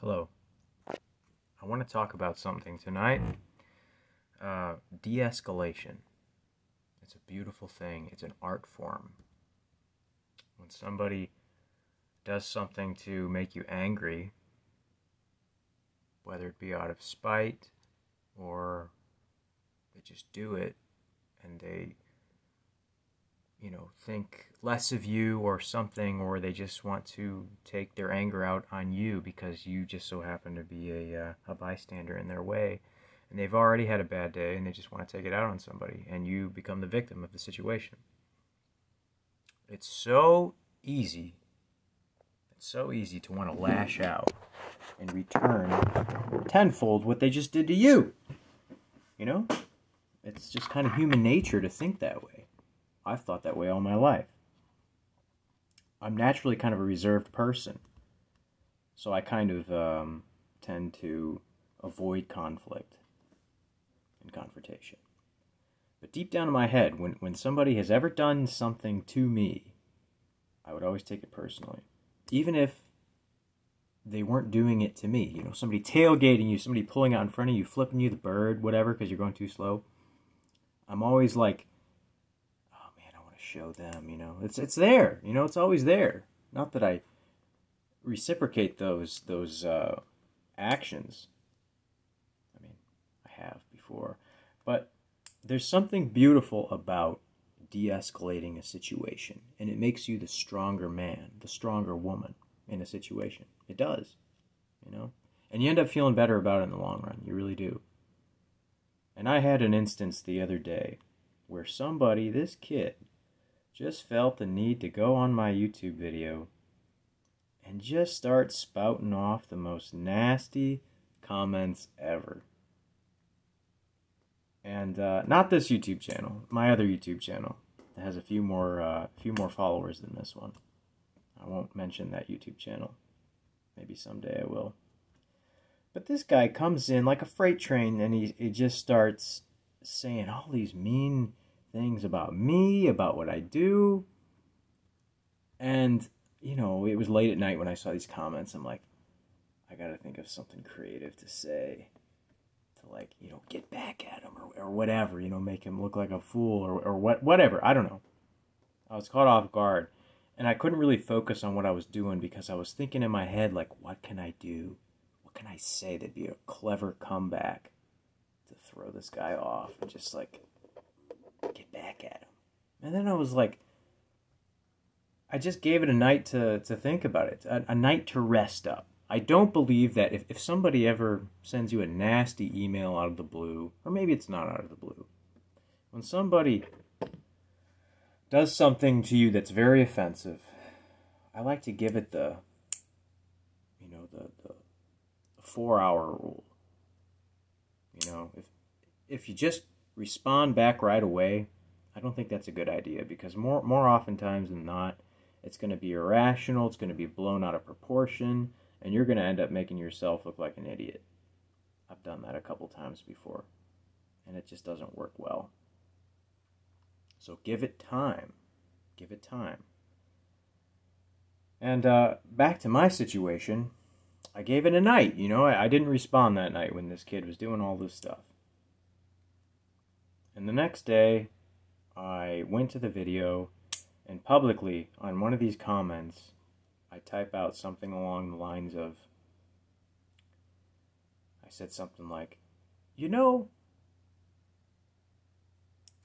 Hello. I want to talk about something tonight. De-escalation. It's a beautiful thing. It's an art form. When somebody does something to make you angry, whether it be out of spite or they just do it and they, think less of you or something, or they just want to take their anger out on you because you just so happen to be a bystander in their way, and they've already had a bad day and they just want to take it out on somebody, and you become the victim of the situation. It's so easy. It's so easy to want to lash out and return tenfold what they just did to you. It's just kind of human nature to think that way. I've thought that way all my life. I'm naturally kind of a reserved person, so I kind of tend to avoid conflict and confrontation. But deep down in my head, when somebody has ever done something to me, I would always take it personally. Even if they weren't doing it to me. Somebody tailgating you, somebody pulling out in front of you, flipping you the bird, whatever, because you're going too slow. I'm always like, show them, it's there, it's always there. Not that I reciprocate those actions. I mean, I have before, but there's something beautiful about de-escalating a situation, and it makes you the stronger man, the stronger woman in a situation. It does, and you end up feeling better about it in the long run. You really do. And I had an instance the other day where this kid, just felt the need to go on my YouTube video and just start spouting off the most nasty comments ever. And not this YouTube channel, my other YouTube channel that has a few more followers than this one. I won't mention that YouTube channel. Maybe someday I will. But this guy comes in like a freight train, and he just starts saying all these mean things about me, about what I do. And, it was late at night when I saw these comments. I'm like, I gotta think of something creative to say to, get back at him or whatever, make him look like a fool or whatever. I don't know. I was caught off guard, and I couldn't really focus on what I was doing because I was thinking in my head, like, what can I do? What can I say that'd be a clever comeback to throw this guy off and just, get back at him? And then I was like, I just gave it a night to think about it, a night to rest up. I don't believe that if somebody ever sends you a nasty email out of the blue, or maybe it's not out of the blue, when somebody does something to you that's very offensive, I like to give it the 4-hour rule. If you just respond back right away, I don't think that's a good idea, because more oftentimes than not, it's going to be irrational, it's going to be blown out of proportion, and you're going to end up making yourself look like an idiot. I've done that a couple times before, and it just doesn't work well. So give it time. Give it time. And back to my situation, I gave it a night. I didn't respond that night when this kid was doing all this stuff. And the next day, I went to the video, and publicly, on one of these comments, I type out something along the lines of, I said something like,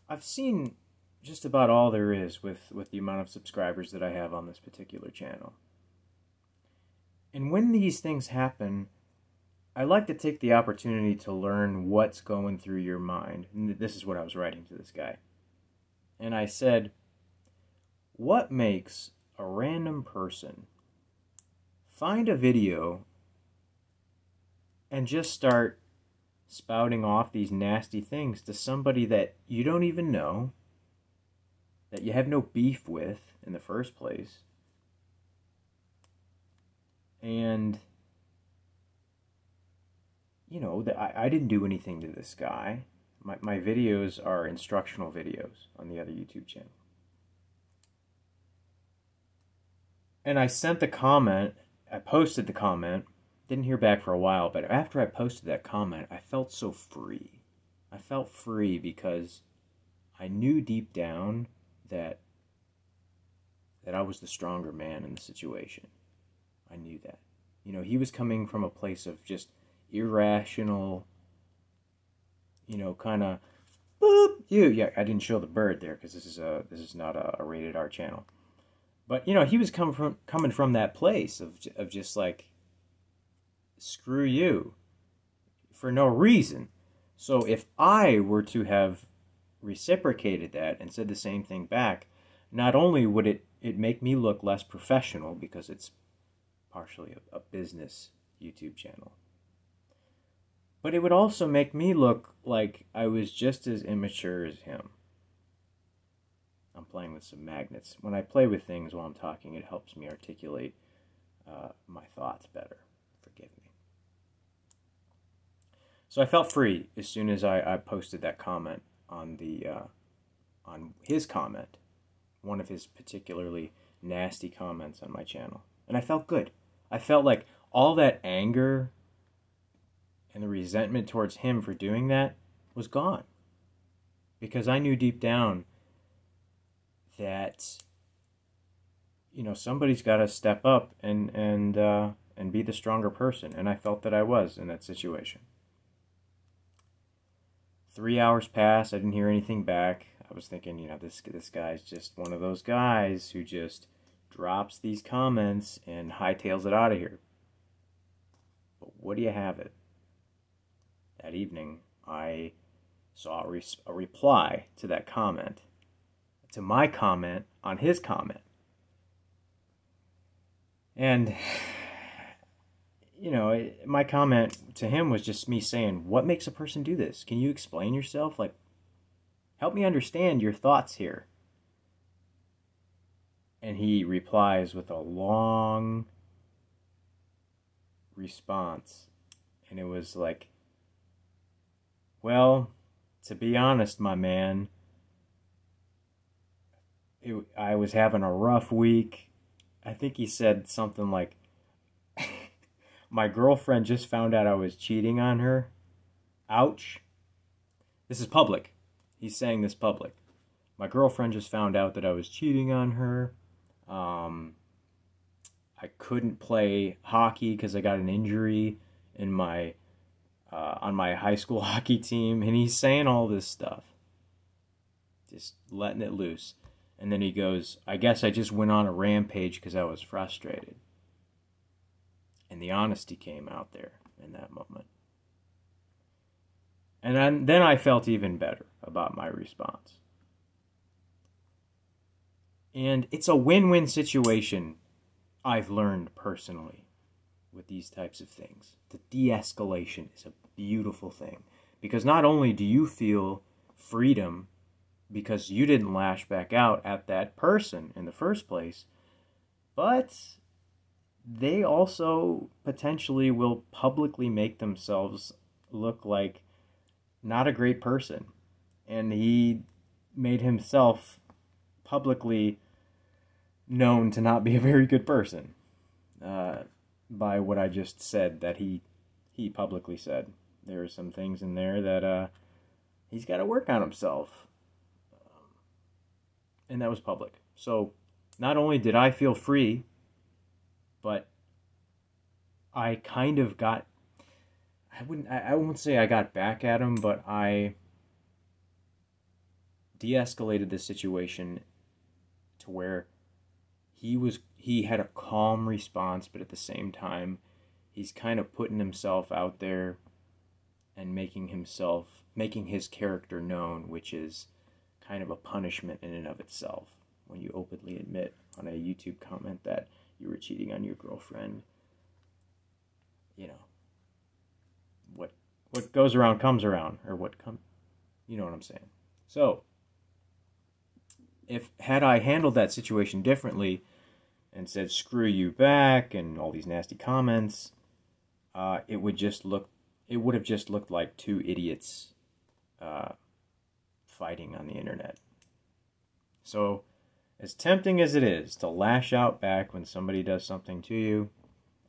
I've seen just about all there is with the amount of subscribers that I have on this particular channel. And when these things happen, I like to take the opportunity to learn what's going through your mind. And this is what I was writing to this guy. And I said, what makes a random person find a video and just start spouting off these nasty things to somebody that you don't even know, that you have no beef with in the first place? And I didn't do anything to this guy. My videos are instructional videos on the other YouTube channel. And I sent the comment, I posted the comment, Didn't hear back for a while, but after I posted that comment, I felt so free. I felt free because I knew deep down that I was the stronger man in the situation. I knew that. You know, he was coming from a place of just irrational, you know, kind of, boop, yeah, I didn't show the bird there because this is not a rated R channel. But, you know, he was coming from that place of just like, screw you, for no reason. So if I were to have reciprocated that and said the same thing back, not only would it make me look less professional because it's partially a business YouTube channel, but it would also make me look like I was just as immature as him. I'm playing with some magnets. When I play with things while I'm talking, it helps me articulate my thoughts better. Forgive me. So I felt free as soon as I posted that comment on on his comment, one of his particularly nasty comments on my channel. And I felt good. I felt like all that anger and the resentment towards him for doing that was gone. Because I knew deep down that, you know, somebody's got to step up and be the stronger person. And I felt that I was in that situation. 3 hours passed. I didn't hear anything back. I was thinking, you know, this guy's just one of those guys who just drops these comments and hightails it out of here. But what do you have it? That evening, I saw a reply to that comment, to my comment on his comment. And, you know, my comment to him was just me saying, what makes a person do this? Can you explain yourself? Like, help me understand your thoughts here. And he replies with a long response. And it was like, well, to be honest, my man, I was having a rough week. I think he said something like, my girlfriend just found out I was cheating on her. Ouch. This is public. He's saying this public. My girlfriend just found out that I was cheating on her. I couldn't play hockey because I got an injury in my on my high school hockey team. And he's saying all this stuff. Just letting it loose. And then he goes, I guess I just went on a rampage because I was frustrated. And the honesty came out there in that moment. And then I felt even better about my response. And it's a win-win situation, I've learned personally, with these types of things. The de-escalation is a beautiful thing. Because not only do you feel freedom because you didn't lash back out at that person in the first place, but they also potentially will publicly make themselves look like not a great person. And he made himself publicly known to not be a very good person by what I just said that he publicly said. There are some things in there that he's got to work on himself. And that was public. So not only did I feel free, but I kind of got, I won't say I got back at him, but I de-escalated the situation to where he had a calm response, but at the same time, he's kind of putting himself out there and making his character known, which is kind of a punishment in and of itself. When you openly admit on a YouTube comment that you were cheating on your girlfriend, you know, what goes around comes around, or you know what I'm saying. So, had I handled that situation differently and said screw you back and all these nasty comments, it would have just looked like two idiots fighting on the internet. So, as tempting as it is to lash out back when somebody does something to you,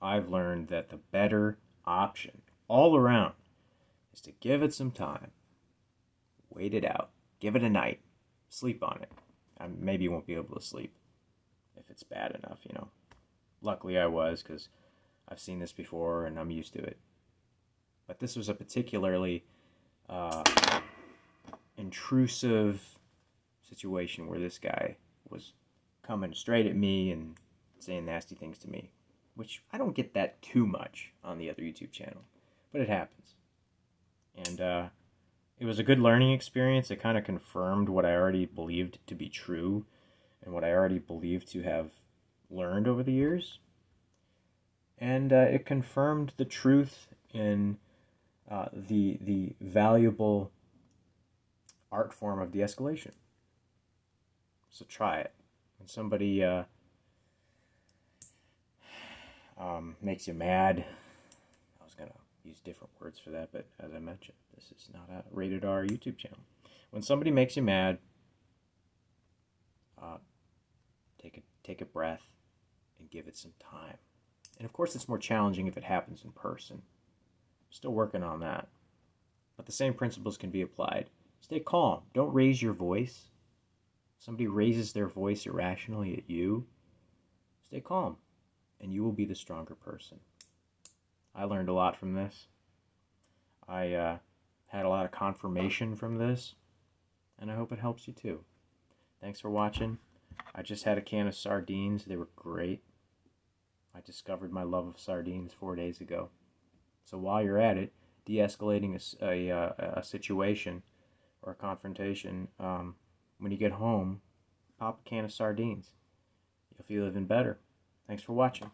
I've learned that the better option all around is to give it some time. Wait it out. Give it a night. Sleep on it. Maybe you won't be able to sleep if it's bad enough, you know. Luckily I was, because I've seen this before and I'm used to it. But this was a particularly intrusive situation where this guy was coming straight at me and saying nasty things to me, which I don't get that too much on the other YouTube channel, but it happens. And it was a good learning experience. It kind of confirmed what I already believed to be true and what I already believed to have learned over the years. And it confirmed the truth in the valuable art form of de-escalation. So try it. When somebody makes you mad, I was going to use different words for that, but as I mentioned, this is not a rated R YouTube channel. When somebody makes you mad, take a breath and give it some time. And of course, it's more challenging if it happens in person. Still working on that. But the same principles can be applied. Stay calm. Don't raise your voice. Somebody raises their voice irrationally at you, stay calm, and you will be the stronger person. I learned a lot from this. I had a lot of confirmation from this, and I hope it helps you too. Thanks for watching. I just had a can of sardines. They were great. I discovered my love of sardines 4 days ago. So while you're at it, de-escalating a situation or a confrontation, when you get home, pop a can of sardines. You'll feel even better. Thanks for watching.